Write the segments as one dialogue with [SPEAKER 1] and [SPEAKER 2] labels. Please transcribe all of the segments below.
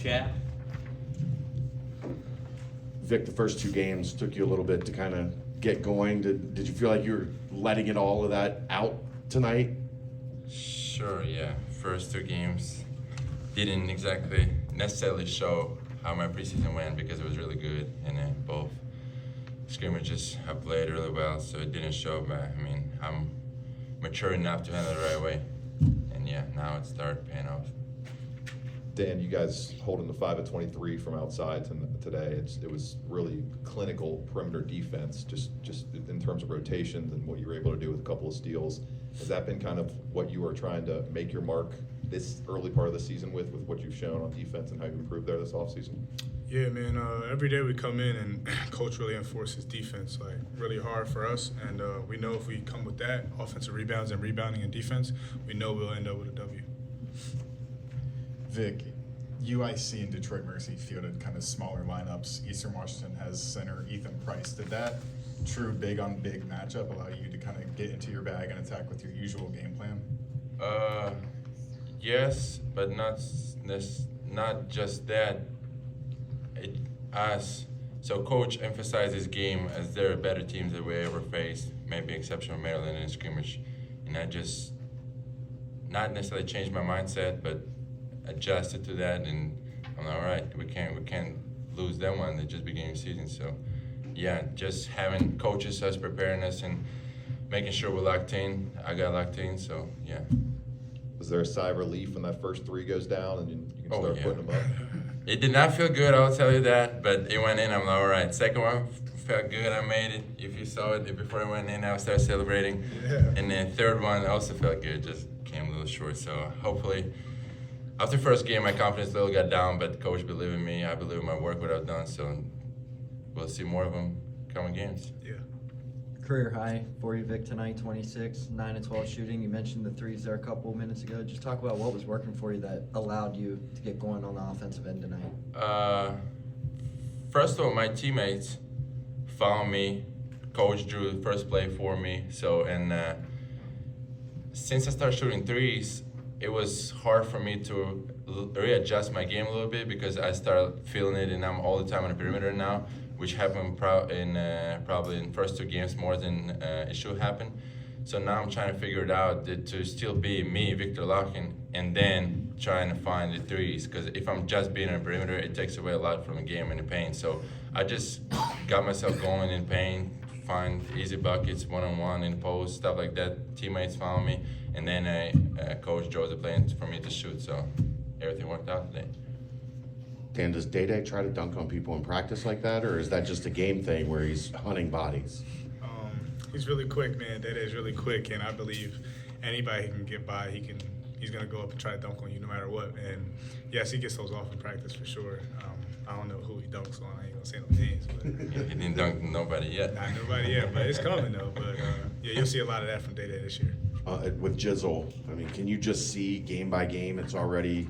[SPEAKER 1] chat.
[SPEAKER 2] Vic, the first two games took you a little bit to kind of get going. Did you feel like you were letting it all of that out tonight?
[SPEAKER 3] Sure, yeah. First two games didn't exactly necessarily show how my preseason went because it was really good and both scrimmages I played really well, so it didn't show, but I mean, I'm mature enough to handle it the right way. And yeah, now it started paying off.
[SPEAKER 4] Dan, you guys holding the 5 of 23 from outside today. It was really clinical perimeter defense, just in terms of rotations and what you were able to do with a couple of steals. Has that been kind of what you are trying to make your mark this early part of the season with what you've shown on defense and how you improved there this offseason?
[SPEAKER 5] Yeah, man. Every day we come in and coach really enforces defense, like really hard for us. And we know if we come with that, offensive rebounds and rebounding and defense, we know we'll end up with a W.
[SPEAKER 6] Vic, UIC and Detroit Mercy fielded kind of smaller lineups. Eastern Washington has center Ethan Price. Did that true big on big matchup allow you to kind of get into your bag and attack with your usual game plan?
[SPEAKER 3] Yes, but not just that. So coach emphasizes game as they're better teams that we ever faced, maybe exception of Maryland in scrimmage, and I just not necessarily changed my mindset, but adjusted to that, and I'm like, all right, we can't lose that one. It just beginning of season, so yeah, just having coaches us preparing us and making sure we're locked in. I got locked in, so yeah.
[SPEAKER 4] Was there a sigh of relief when that first three goes down and you can start putting them up?
[SPEAKER 3] It did not feel good, I'll tell you that, but it went in. I'm like, all right. Second one felt good. I made it. If you saw it before it went in, I started celebrating.
[SPEAKER 5] Yeah.
[SPEAKER 3] And then third one also felt good, just came a little short. So hopefully, after first game, my confidence level got down, but coach believed in me. I believe in my work, what I've done. So we'll see more of them coming games.
[SPEAKER 5] Yeah.
[SPEAKER 7] Career high for you, Vic, tonight, 26, 9 of 12 shooting. You mentioned the threes there a couple minutes ago. Just talk about what was working for you that allowed you to get going on the offensive end tonight.
[SPEAKER 3] First of all, my teammates found me. Coach drew the first play for me. So, and since I started shooting threes, it was hard for me to readjust my game a little bit because I started feeling it, and I'm all the time on the perimeter now, which happened probably in first two games more than it should happen. So now I'm trying to figure it out to still be me, Viktor Lakhin, and then trying to find the threes. Because if I'm just being on the perimeter, it takes away a lot from the game in the paint. So I just got myself going in paint, find easy buckets, one-on-one in the post, stuff like that. Teammates found me, and then coach chose the play for me to shoot. So everything worked out today.
[SPEAKER 2] Dan, does Day try to dunk on people in practice like that, or is that just a game thing where he's hunting bodies?
[SPEAKER 5] He's really quick, man. Day's really quick, and I believe anybody can get by. He's gonna go up and try to dunk on you no matter what. And yes, he gets those off in practice for sure. I don't know who he dunks on. I ain't gonna say no names, but
[SPEAKER 3] He didn't dunk nobody yet.
[SPEAKER 5] not nobody yet. But it's coming though. But yeah, you'll see a lot of that from Day this year.
[SPEAKER 2] With Jizzle, I mean, can you just see game by game it's already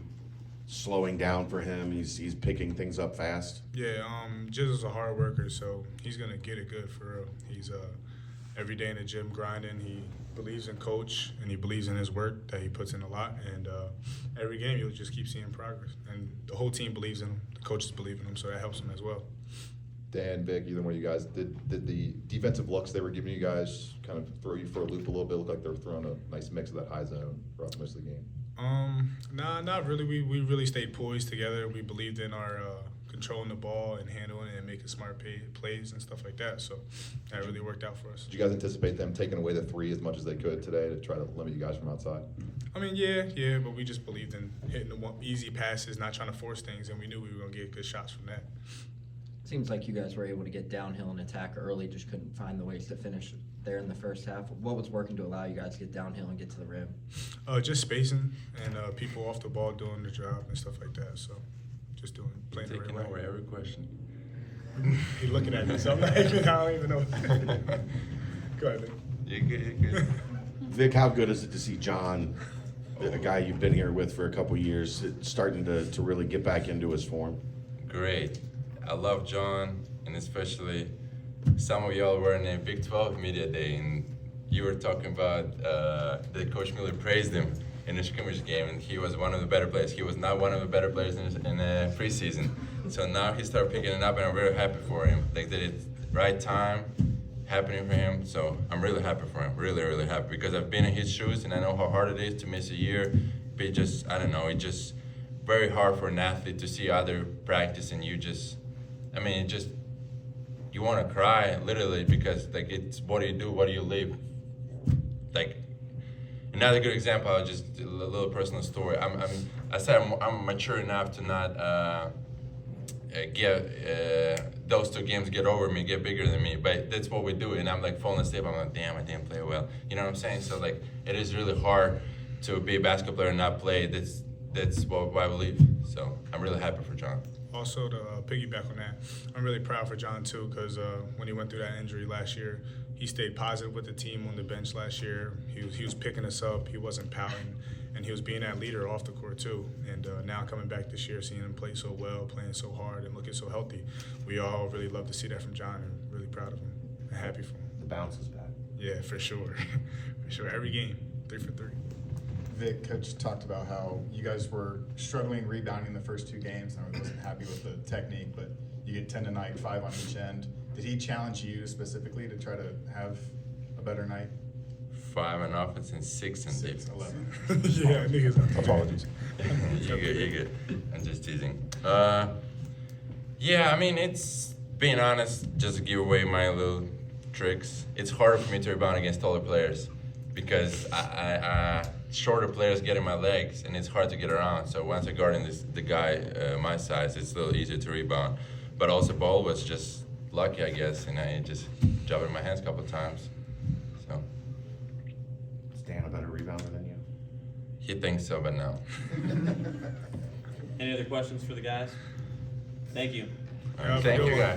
[SPEAKER 2] slowing down for him? He's picking things up fast.
[SPEAKER 5] Yeah, Jizzle's a hard worker, so he's gonna get it good for real. He's every day in the gym grinding. He believes in coach and he believes in his work that he puts in a lot. And every game you'll just keep seeing progress. And the whole team believes in him. The coaches believe in him, so that helps him as well.
[SPEAKER 4] Dan, Vic, either one of you guys, did the defensive looks they were giving you guys kind of throw you for a loop a little bit? Looked like they were throwing a nice mix of that high zone throughout most of the game.
[SPEAKER 5] Nah, not really. We really stayed poised together. We believed in our controlling the ball and handling it and making smart plays and stuff like that. So that really worked out for us.
[SPEAKER 4] Did you guys anticipate them taking away the three as much as they could today to try to limit you guys from outside?
[SPEAKER 5] I mean, yeah, but we just believed in hitting the easy passes, not trying to force things, and we knew we were going to get good shots from that.
[SPEAKER 7] Seems like you guys were able to get downhill and attack early, just couldn't find the ways to finish there in the first half. What was working to allow you guys to get downhill and get to the rim?
[SPEAKER 5] Just spacing and people off the ball doing their job and stuff like that. So just playing the right
[SPEAKER 3] Taking
[SPEAKER 5] way.
[SPEAKER 3] over every question.
[SPEAKER 5] He's looking at me, so I'm like, I don't even know. Go ahead, Vic.
[SPEAKER 3] You're good.
[SPEAKER 2] Vic, how good is it to see John, a guy you've been here with for a couple years, starting to really get back into his form?
[SPEAKER 3] Great. I love John, and especially some of y'all were in the Big 12 media day, and you were talking about that Coach Miller praised him. in a scrimmage game, and he was one of the better players. He was not one of the better players in preseason. So now he started picking it up, and I'm really happy for him. Like that, it's right time happening for him. So I'm really happy for him. Really, really happy because I've been in his shoes, and I know how hard it is to miss a year. But I don't know. It's just very hard for an athlete to see other practice, and you want to cry literally because like it's what do you do? What do you live? Like another good example, just a little personal story. I'm mature enough to not get those 2 games get over me, get bigger than me. But that's what we do, and I'm like falling asleep. I'm like, damn, I didn't play well. You know what I'm saying? So like, it is really hard to be a basketball player and not play. That's what I believe. So I'm really happy for John.
[SPEAKER 5] Also, to piggyback on that, I'm really proud for John too, because when he went through that injury last year, he stayed positive with the team on the bench last year. He was picking us up. He wasn't pouting, and he was being that leader off the court too. And now coming back this year, seeing him play so well, playing so hard, and looking so healthy, we all really love to see that from John, and really proud of him and happy for him.
[SPEAKER 2] The bounce is back.
[SPEAKER 5] Yeah, for sure, for sure. Every game, 3 for 3.
[SPEAKER 6] Vic, Coach talked about how you guys were struggling rebounding the first 2 games, and I wasn't happy with the technique, but you get 10 tonight, 5 on each end. Did he challenge you specifically to try to have a better night?
[SPEAKER 3] 5 on offense and 6 on
[SPEAKER 6] 6,
[SPEAKER 3] defense.
[SPEAKER 6] 11.
[SPEAKER 5] Yeah, I knew he was gonna do that.
[SPEAKER 4] Apologies.
[SPEAKER 3] You're good. I'm just teasing. Yeah, I mean, it's being honest, just to give away my little tricks. It's harder for me to rebound against taller players because I shorter players get in my legs, and it's hard to get around. So once I guard in the guy my size, it's a little easier to rebound. But also, ball was just lucky, I guess, and I just dropped it in my hands a couple of times. So
[SPEAKER 2] Is Dan a better rebounder than you?
[SPEAKER 3] he thinks so, but no.
[SPEAKER 1] Any other questions for the guys? Thank you.
[SPEAKER 5] Yeah,
[SPEAKER 3] Thank
[SPEAKER 5] good
[SPEAKER 3] you,
[SPEAKER 5] one.
[SPEAKER 3] guys.